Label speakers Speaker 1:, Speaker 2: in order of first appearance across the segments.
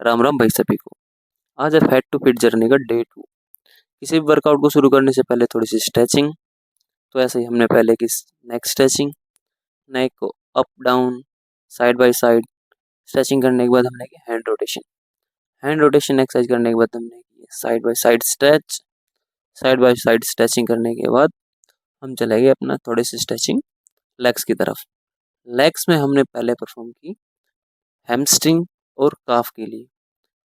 Speaker 1: राम राम भाई सभी को। आज है फैट टू फिट जर्नी का डे 2। किसी भी वर्कआउट को शुरू करने से पहले थोड़ी सी स्ट्रेचिंग। तो ऐसे ही हमने पहले की नेक स्ट्रेचिंग, नेक को up down side by side stretching करने के बाद हमने की हैंड रोटेशन एक्सरसाइज करने के बाद हमने की side by side stretch. Side by side stretching करने के बाद हम चले गए अपना थोड़ी सी स्ट्रेचिंग लेग्स की तरफ। लेग्स में हमने पहले परफॉर्म की हैमस्ट्रिंग और काफ के लिए।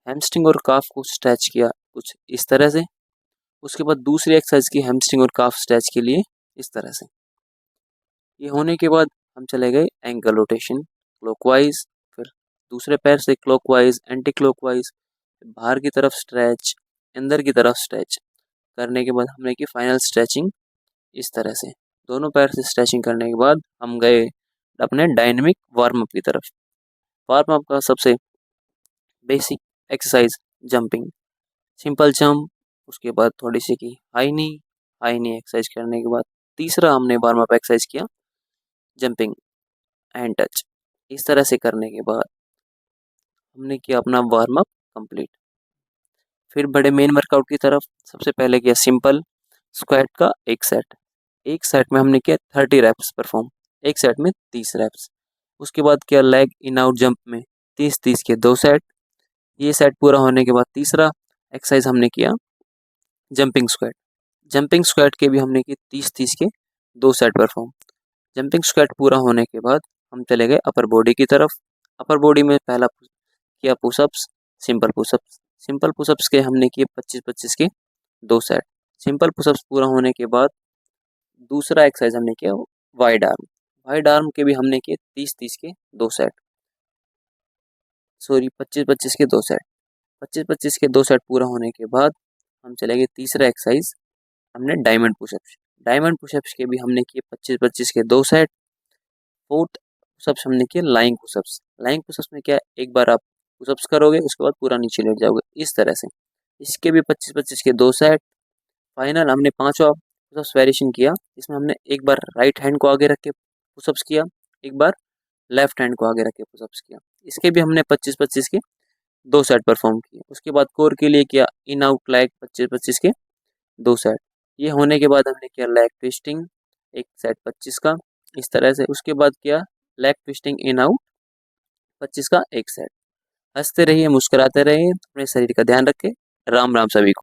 Speaker 1: हैमस्ट्रिंग और काफ को स्ट्रेच किया कुछ इस तरह से। उसके बाद दूसरी एक्सरसाइज की हैमस्ट्रिंग और काफ स्ट्रेच के लिए इस तरह से। ये होने के बाद हम चले गए एंकल रोटेशन क्लॉकवाइज, फिर दूसरे पैर से क्लॉकवाइज एंटी क्लॉकवाइज, बाहर की तरफ स्ट्रेच, अंदर की तरफ स्ट्रेच करने के बाद हमने की फाइनल स्ट्रेचिंग इस तरह से। दोनों पैर से स्ट्रेचिंग करने के बाद हम गए अपने डायनेमिक वार्म अप की तरफ। वार्म अप का सबसे basic exercise jumping, simple jump. उसके बाद थोड़ी सी की हाई नी एक्सरसाइज करने के बाद तीसरा हमने वार्म अप एक्सरसाइज किया जंपिंग एंड टच। इस तरह से करने के बाद हमने किया अपना वार्म अप कंप्लीट। फिर बड़े मेन वर्कआउट की तरफ। सबसे पहले किया सिंपल स्क्वाट का एक सेट में हमने किया 30 रैप्स परफॉर्म, एक सेट में 30 रैप्स। उसके बाद किया लेग इन आउट जंप में 30-30 के 2 सेट। ये सेट पूरा होने के बाद तीसरा एक्सरसाइज हमने किया जंपिंग स्क्वाट के भी हमने की 30-30 के 2 सेट परफॉर्म। जंपिंग स्क्वाट पूरा होने के बाद हम चले गए अपर बॉडी की तरफ। अपर बॉडी में पहला किया पुशअप्स, सिंपल पुशअप्स के हमने किए 25-25 के 2 सेट। सिंपल पुशअप्स पूरा होने के बाद दूसरा एक्सरसाइज हमने किया वाइड आर्म के भी हमने किए 30-30 के 2 सेट, 25-25 के 2 सेट। 25-25 के 2 सेट पूरा होने के बाद हम चले गए तीसरा एक्सरसाइज हमने डायमंड पुशअप्स के भी हमने किए 25-25 के 2 सेट। फोर्थ पुशअप्स हमने किए लाइंग पुशअप्स में क्या एक बार आप पुशअप्स करोगे उसके बाद पूरा नीचे लेट जाओगे इस तरह से। इसके भी 25-25 के 2 सेट। फाइनल हमने पांचवा पुशअप्स वेरिएशन किया, इसमें हमने एक बार राइट हैंड को आगे रख के पुशअप्स किया, एक बार लेफ्ट हैंड को आगे रख के पुशअप्स किया। इसके भी हमने 25-25 के 2 सेट परफॉर्म किए। उसके बाद कोर के लिए किया इन आउट लेग 25-25 के 2 सेट। ये होने के बाद हमने किया लेग ट्विस्टिंग एक सेट 25 का इस तरह से। उसके बाद किया लेग ट्विस्टिंग इन आउट 25 का एक सेट। हंसते रहिए, मुस्कुराते रहिए, अपने शरीर का ध्यान रखें। राम राम सभी को।